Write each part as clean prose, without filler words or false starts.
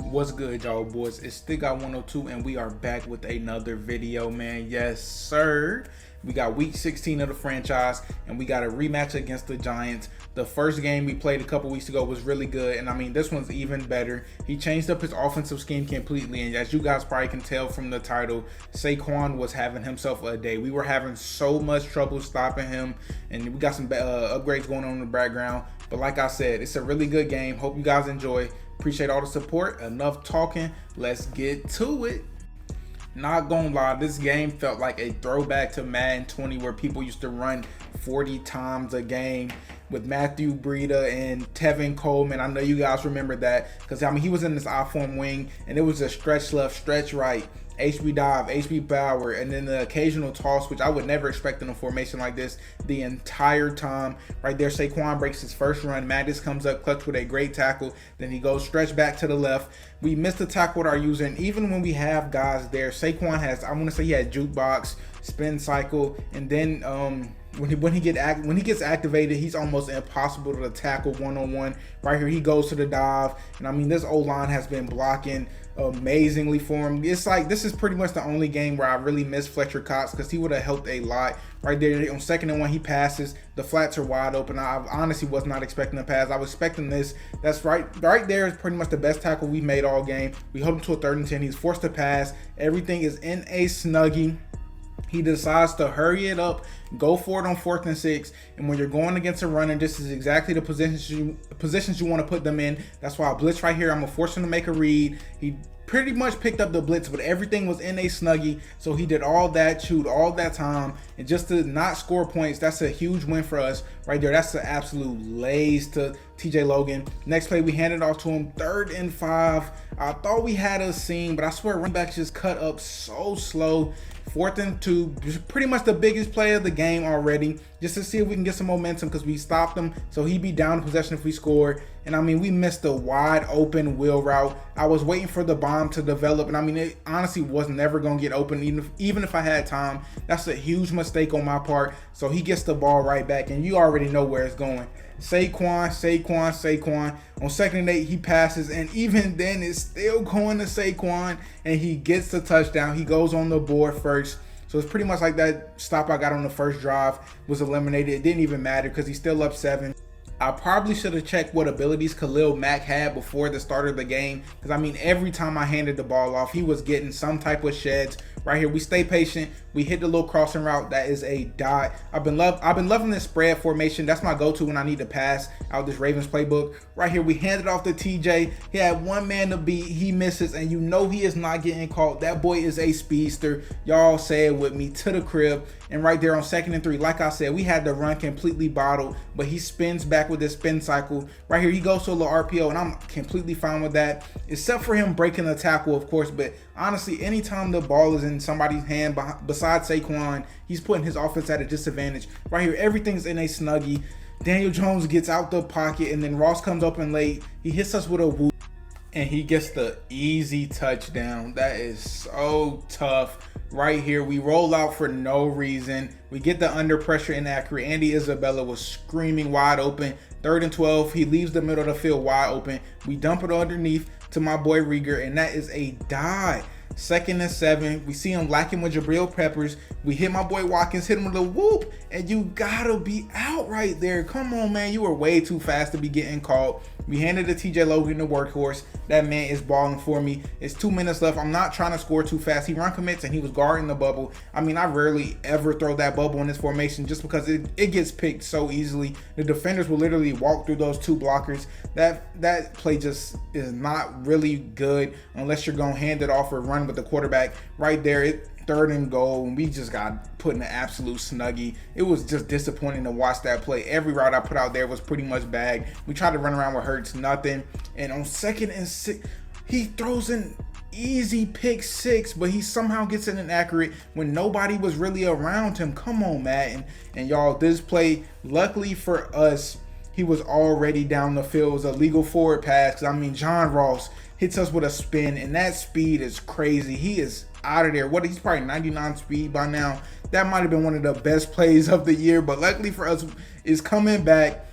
What's good, y'all boys? It's Still Got 102 and we are back with another video, man. Yes sir, we got week 16 of the franchise and we got a rematch against the Giants. The first game we played a couple weeks ago was really good, and I mean this one's even better. He changed up his offensive scheme completely, and as you guys probably can tell from the title, Saquon was having himself a day. We were having so much trouble stopping him, and we got some upgrades going on in the background. But like I said, it's a really good game. Hope you guys enjoy. Appreciate all the support. Enough talking, let's get to it. Not gonna lie, this game felt like a throwback to Madden 20, where people used to run 40 times a game with Matthew Breida and Tevin Coleman. I know you guys remember that, because I mean he was in this I-form wing and it was a stretch left, stretch right, HB dive, HB Bauer, and then the occasional toss, which I would never expect in a formation like this the entire time. Right there, Saquon breaks his first run. Mattis comes up clutch with a great tackle. Then he goes stretch back to the left. We missed the tackle with our user, and even when we have guys there, Saquon has, I want to say he had jukebox, spin cycle, and then when he gets activated, he's almost impossible to tackle one-on-one. Right here, he goes to the dive, and I mean this O-line has been blocking amazingly for him. It's like this is pretty much the only game where I really miss Fletcher Cox, because he would have helped a lot. Right there on 2nd and 1, he passes. The flats are wide open. I honestly was not expecting the pass. I was expecting this. That's right there is pretty much the best tackle we made all game. We hold him to a 3rd and 10. He's forced to pass. Everything is in a snuggie. He decides to hurry it up, go for it on 4th and 6, and when you're going against a runner, this is exactly the positions you want to put them in. That's why I blitz right here. I'm gonna force him to make a read. He pretty much picked up the blitz, but everything was in a snuggie, so he did all that, chewed all that time, and just to not score points, that's a huge win for us right there. That's an absolute laze to TJ Logan. Next play, we handed off to him, 3rd and 5. I thought we had a seam, but I swear running backs just cut up so slow. 4th and 2, pretty much the biggest play of the game already, just to see if we can get some momentum, because we stopped him, so he'd be down in possession if we score. And I mean, we missed the wide open wheel route. I was waiting for the bomb to develop, and I mean, it honestly was never going to get open, even if I had time. That's a huge mistake on my part. So he gets the ball right back, and you already know where it's going. Saquon. On 2nd and 8, he passes, and even then it's still going to Saquon, and he gets the touchdown. He goes on the board first. So it's pretty much like that stop I got on the first drive was eliminated. It didn't even matter because he's still up 7. I probably should have checked what abilities Khalil Mack had before the start of the game, because I mean every time I handed the ball off, he was getting some type of sheds. Right here, we stay patient. We hit the little crossing route. That is a dot. I've been loving this spread formation. That's my go-to when I need to pass out this Ravens playbook. Right here, we handed off to TJ. He had one man to beat. He misses, and you know he is not getting caught. That boy is a speedster. Y'all say it with me, to the crib. And right there on 2nd and 3, like I said, we had the run completely bottled, but he spins back with this spin cycle. Right here, he goes to a little RPO, and I'm completely fine with that, except for him breaking the tackle, of course. But honestly, anytime the ball is in somebody's hand besides Saquon, he's putting his offense at a disadvantage. Right here, everything's in a snuggie. Daniel Jones gets out the pocket, and then Ross comes up and late. He hits us with a whoop, and he gets the easy touchdown. That is so tough. Right here, we roll out for no reason. We get the under pressure inaccurate. Andy Isabella was screaming wide open. 3rd and 12, he leaves the middle of the field wide open. We dump it underneath to my boy Rieger, and that is a die. 2nd and 7, we see him lacking with Jabril Peppers. We hit my boy Watkins, hit him with a whoop, and you gotta be out right there. Come on, man, you were way too fast to be getting caught. We handed to TJ Logan, the workhorse. That man is balling for me. It's 2 minutes left. I'm not trying to score too fast. He run commits, and he was guarding the bubble. I mean, I rarely ever throw that bubble in this formation just because it gets picked so easily. The defenders will literally walk through those 2 blockers. That play just is not really good unless you're going to hand it off or run with the quarterback. Right there, 3rd and goal, and we just got put in an absolute snuggie. It was just disappointing to watch that play. Every route I put out there was pretty much bagged. We tried to run around with Hurts, nothing. And on 2nd and 6, he throws an easy pick 6, but he somehow gets it inaccurate when nobody was really around him. Come on, Matt. And y'all, this play, luckily for us, he was already down the field. It was a legal forward pass, because I mean John Ross hits us with a spin, and that speed is crazy. He is out of there. He's probably 99 speed by now. That might have been one of the best plays of the year, but luckily for us, is coming back.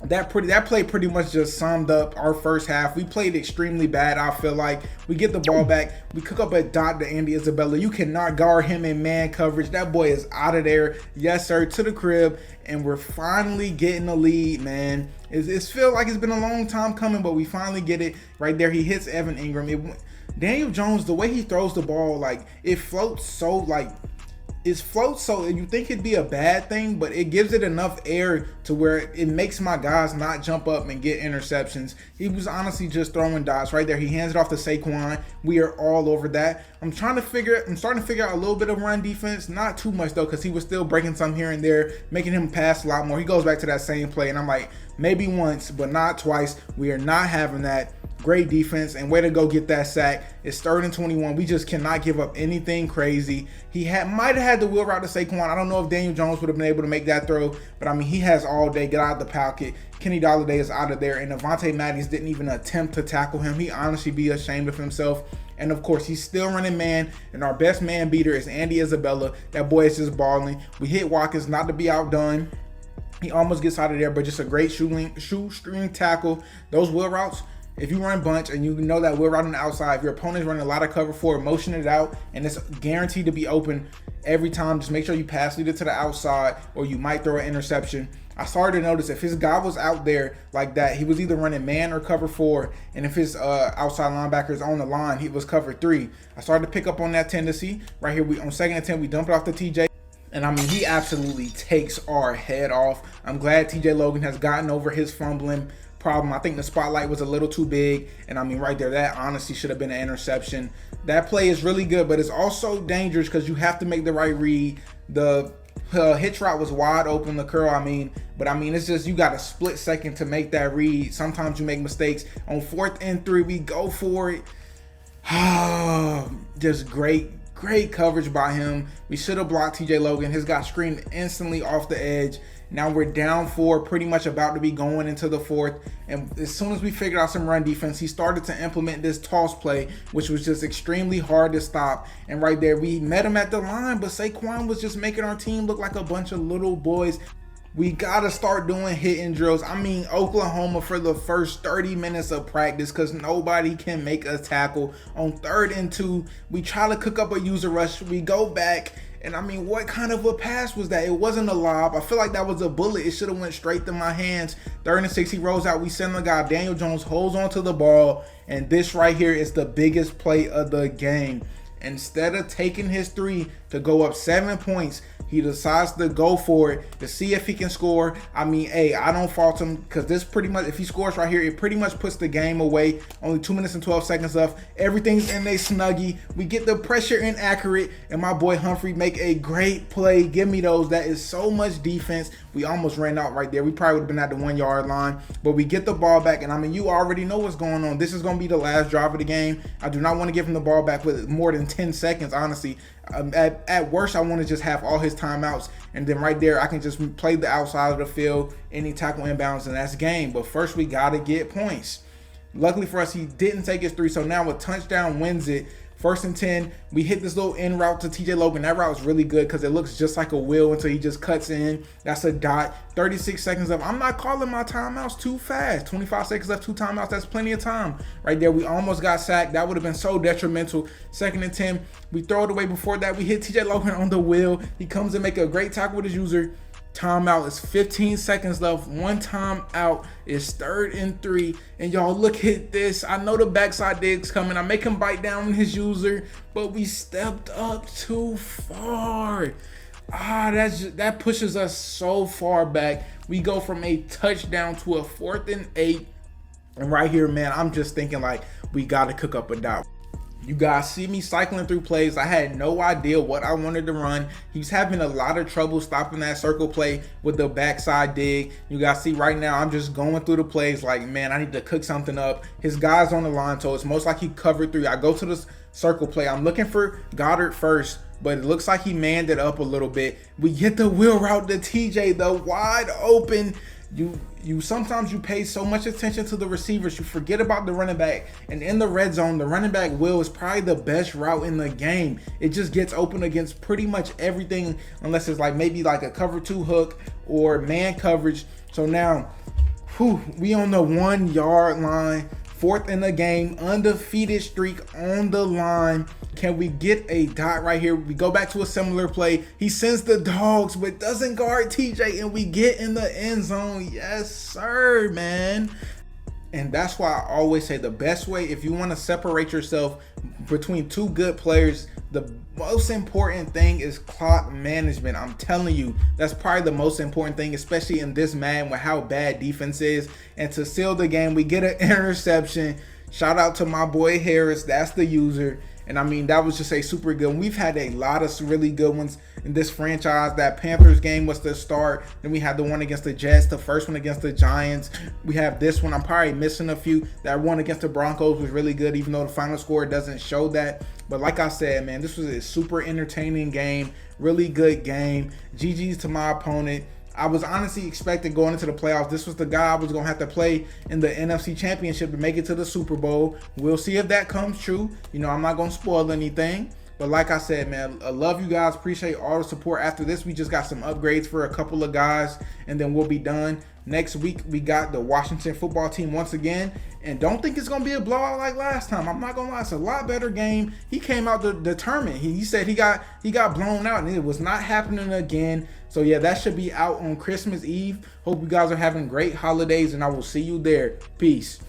that play pretty much just summed up our first half. We played extremely bad. I feel like we get the ball back, we cook up a dot to Andy Isabella. You cannot guard him in man coverage. That boy is out of there. Yes, sir, to the crib, and we're finally getting the lead, man. It feels like it's been a long time coming, but we finally get it right there. He hits Evan Ingram. Daniel Jones, the way he throws the ball, like it floats so you think it'd be a bad thing, but it gives it enough air to where it makes my guys not jump up and get interceptions. He was honestly just throwing dots right there. He hands it off to Saquon. We are all over that. I'm starting to figure out a little bit of run defense, not too much though, because he was still breaking some here and there, making him pass a lot more. He goes back to that same play, and I'm like, maybe once, but not twice. We are not having that. Great defense, and way to go get that sack. It's 3rd and 21. We just cannot give up anything crazy. He might have had the wheel route to Saquon. I don't know if Daniel Jones would have been able to make that throw, but I mean, he has all day. Get out of the pocket. Kenny Golladay is out of there, and Avonte Maddox didn't even attempt to tackle him. He honestly be ashamed of himself. And of course, he's still running man, and our best man beater is Andy Isabella. That boy is just balling. We hit Watkins, not to be outdone. He almost gets out of there, but just a great shoestring tackle. Those wheel routes, if you run bunch and you know that we're right on the outside, if your opponent's running a lot of cover 4, motion it out, and it's guaranteed to be open every time. Just make sure you pass either to the outside or you might throw an interception. I started to notice if his guy was out there like that, he was either running man or cover 4, and if his outside linebacker is on the line, he was cover 3. I started to pick up on that tendency. Right here, we on 2nd and 10, we dump it off to TJ. And I mean, he absolutely takes our head off. I'm glad TJ Logan has gotten over his fumbling problem. I think the spotlight was a little too big, and I mean right there, that honestly should have been an interception. That play is really good, but it's also dangerous because you have to make the right read. The hitch route was wide open, the curl, but it's just you got a split second to make that read. Sometimes you make mistakes. On 4th and 3, we go for it. Just great coverage by him. We should have blocked TJ Logan. His guy screamed instantly off the edge. Now we're down 4, pretty much about to be going into the 4th. And as soon as we figured out some run defense, he started to implement this toss play, which was just extremely hard to stop. And right there, we met him at the line, but Saquon was just making our team look like a bunch of little boys. We got to start doing hitting drills. Oklahoma for the first 30 minutes of practice, because nobody can make a tackle. On 3rd and 2, we try to cook up a user rush. We go back. And what kind of a pass was that? It wasn't a lob. I feel like that was a bullet. It should have went straight to my hands. 3rd and 6, he rolls out. We send the guy. Daniel Jones holds onto the ball. And this right here is the biggest play of the game. Instead of taking his 3 to go up 7 points, he decides to go for it to see if he can score. I don't fault him, because this pretty much, if he scores right here, it pretty much puts the game away. Only 2 minutes and 12 seconds left. Everything's in a snuggie. We get the pressure inaccurate, and my boy Humphrey make a great play. Give me those. That is so much defense. We almost ran out right there. We probably would have been at the 1 yard line, but we get the ball back, and you already know what's going on. This is going to be the last drive of the game. I do not want to give him the ball back with more than 10 seconds, honestly. At worst, I want to just have all his timeouts, and then right there, I can just play the outside of the field, any tackle inbounds, and that's game. But first, we got to get points. Luckily for us, he didn't take his 3, so now a touchdown wins it. 1st and 10, we hit this little in route to TJ Logan. That route is really good because it looks just like a wheel until he just cuts in. That's a dot. 36 seconds left. I'm not calling my timeouts too fast. 25 seconds left, 2 timeouts. That's plenty of time. Right there, we almost got sacked. That would have been so detrimental. 2nd and 10, we throw it away. Before that, we hit TJ Logan on the wheel. He comes and make a great tackle with his user. Timeout is 15 seconds left. 1 time out. It's 3rd and 3. And y'all, look at this. I know the backside dig's coming. I make him bite down on his user, but we stepped up too far. That pushes us so far back. We go from a touchdown to a 4th and 8. And right here, man, I'm just thinking like we got to cook up a dot. You guys see me cycling through plays. I had no idea what I wanted to run. He's having a lot of trouble stopping that circle play with the backside dig. You guys see right now, I'm just going through the plays like, man, I need to cook something up. His guy's on the line, so it's most like he covered 3. I go to the circle play. I'm looking for Goddard first, but it looks like he manned it up a little bit. We get the wheel route to TJ, the wide open. You sometimes you pay so much attention to the receivers, you forget about the running back. And in the red zone, the running back wheel is probably the best route in the game. It just gets open against pretty much everything, unless it's like maybe like a cover 2 hook or man coverage. So now We on the 1 yard line. 4th in the game, undefeated streak on the line. Can we get a dot right here? We go back to a similar play. He sends the dogs, but doesn't guard TJ, and we get in the end zone. Yes, sir, man. And that's why I always say the best way, if you want to separate yourself between two good players, the most important thing is clock management. I'm telling you, that's probably the most important thing, especially in this Madden with how bad defense is. And to seal the game, we get an interception. Shout out to my boy Harris. That's the user. And I mean, that was just a super good one. We've had a lot of really good ones in this franchise. That Panthers game was the start. Then we had the one against the Jets, the first one against the Giants. We have this one. I'm probably missing a few. That one against the Broncos was really good, even though the final score doesn't show that. But like I said, man, this was a super entertaining game. Really good game. GG's to my opponent. I was honestly expecting going into the playoffs, this was the guy I was going to have to play in the NFC Championship to make it to the Super Bowl. We'll see if that comes true. You know, I'm not going to spoil anything. But like I said, man, I love you guys. Appreciate all the support. After this, we just got some upgrades for a couple of guys, and then we'll be done. Next week, we got the Washington football team once again. And don't think it's going to be a blowout like last time. I'm not going to lie. It's a lot better game. He came out determined. He said he got blown out, and it was not happening again. So, yeah, that should be out on Christmas Eve. Hope you guys are having great holidays, and I will see you there. Peace.